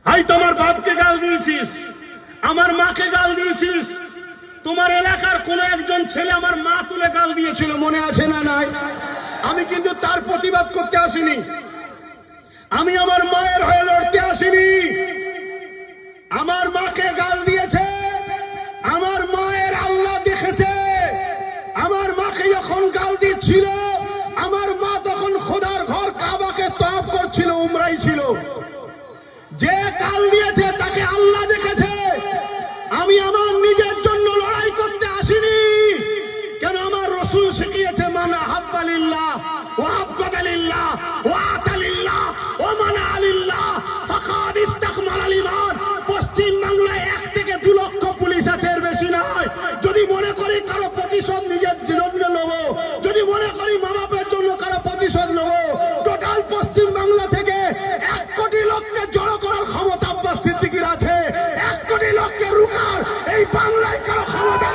High তোমার বাপকে গাল দিয়েছিস, আমার মাকে গাল দিয়েছিস, তোমার এলাকার কোন একজন ছেলে আমার মা তুলে গাল দিয়েছিল, মনে আছে না নাই? আমি কিন্তু তার প্রতিবাদ করতে আসিনি, আমি আমার মায়ের হয়ে লড়তে আসিনি। আমার মাকে গাল দিয়েছে, আমার মায়ের আল্লাহ দেখেছে। আমার মাকে যখন গাল দিচ্ছিল, আমার মা তখন খোদার ঘর কাবাকে তওয়াফ করছিল, উমরাই ছিল। যে গাল দিয়েছে তাকে আল্লাহ দেখেছে। আমি আমার নিজের জন্য লড়াই করতে আসিনি, কেন আমার রাসূল শিখিয়েছে মান আহাব্বা লিল্লাহ ওয়া আবগাদা লিল্লাহ ওয়া আতা লিল্লাহ ওয়া মানা লিল্লাহ ফাকাদ ইসতাকমালাল ঈমান। পশ্চিম বাংলায় 1 থেকে 2 লক্ষ পুলিশ আছে, এর বেশি নয়। যদি মনে করি কারো প্রতিশোধ নিজের জন্য নেব, যদি মনে করি মা বাপের জন্য কারো প্রতিশোধ নেব, টোটাল পশ্চিম বাংলা থেকে 1 কোটি লোককে জড়ো করার ক্ষমতা আব্বাস সিদ্দিকীর আছে। 1 কোটি লোককে রুখার এই বাংলায় কারো ক্ষমতা